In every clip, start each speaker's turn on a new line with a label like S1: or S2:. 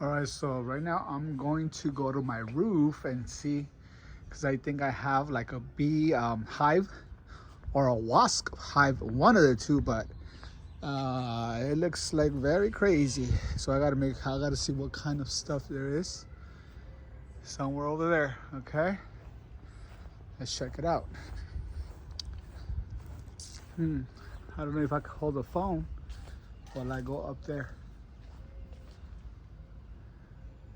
S1: All right, so right now I'm going to go to my roof and see, because I think I have like a bee hive or a wasp hive, one of the two, but it looks like very crazy. So I gotta see what kind of stuff there is somewhere over there. Okay, let's check it out. I don't know if I can hold the phone while I go up there.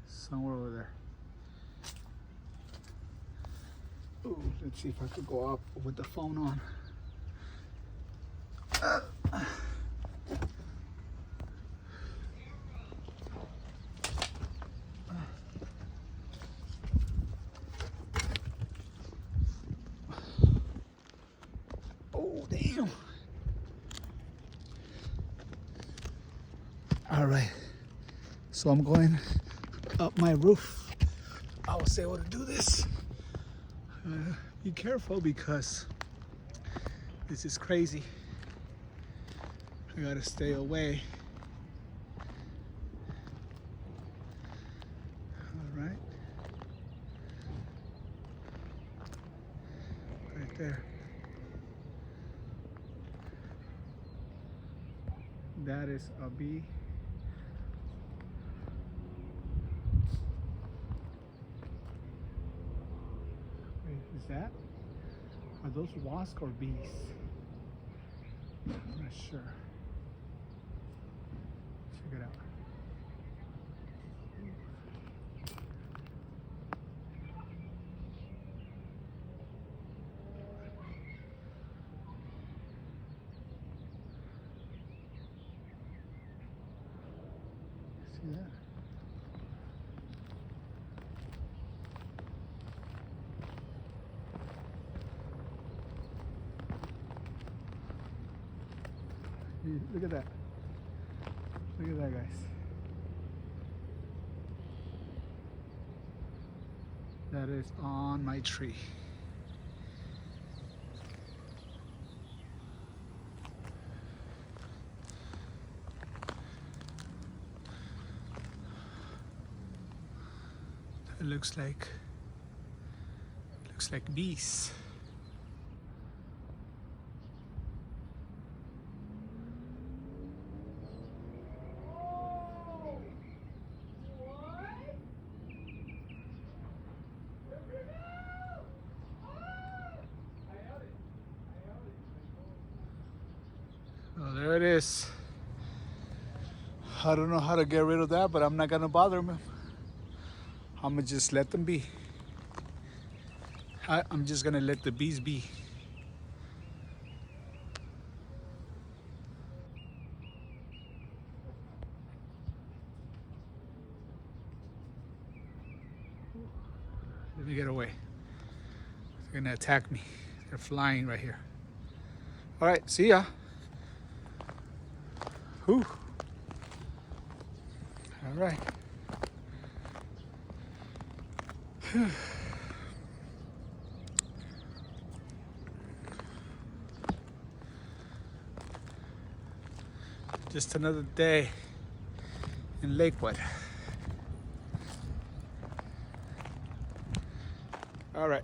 S1: Somewhere over there. Ooh, let's see if I could go up with the phone on. Oh, damn. All right. So I'm going up my roof. I was able to do this. Be careful because this is crazy. I gotta stay away. All right. Right there. That is a bee. Wait, is that? Are those wasps or bees? I'm not sure. Check it out. See that? Look at that. Look at that, guys. That is on my tree. It looks like bees. Oh, there it is. I don't know how to get rid of that, but I'm not gonna bother them. I'm gonna just let them be. I'm just gonna let the bees be. Let me get away. They're gonna attack me. They're flying right here. All right, see ya. Whew. All right. Just another day in Lakewood. All right.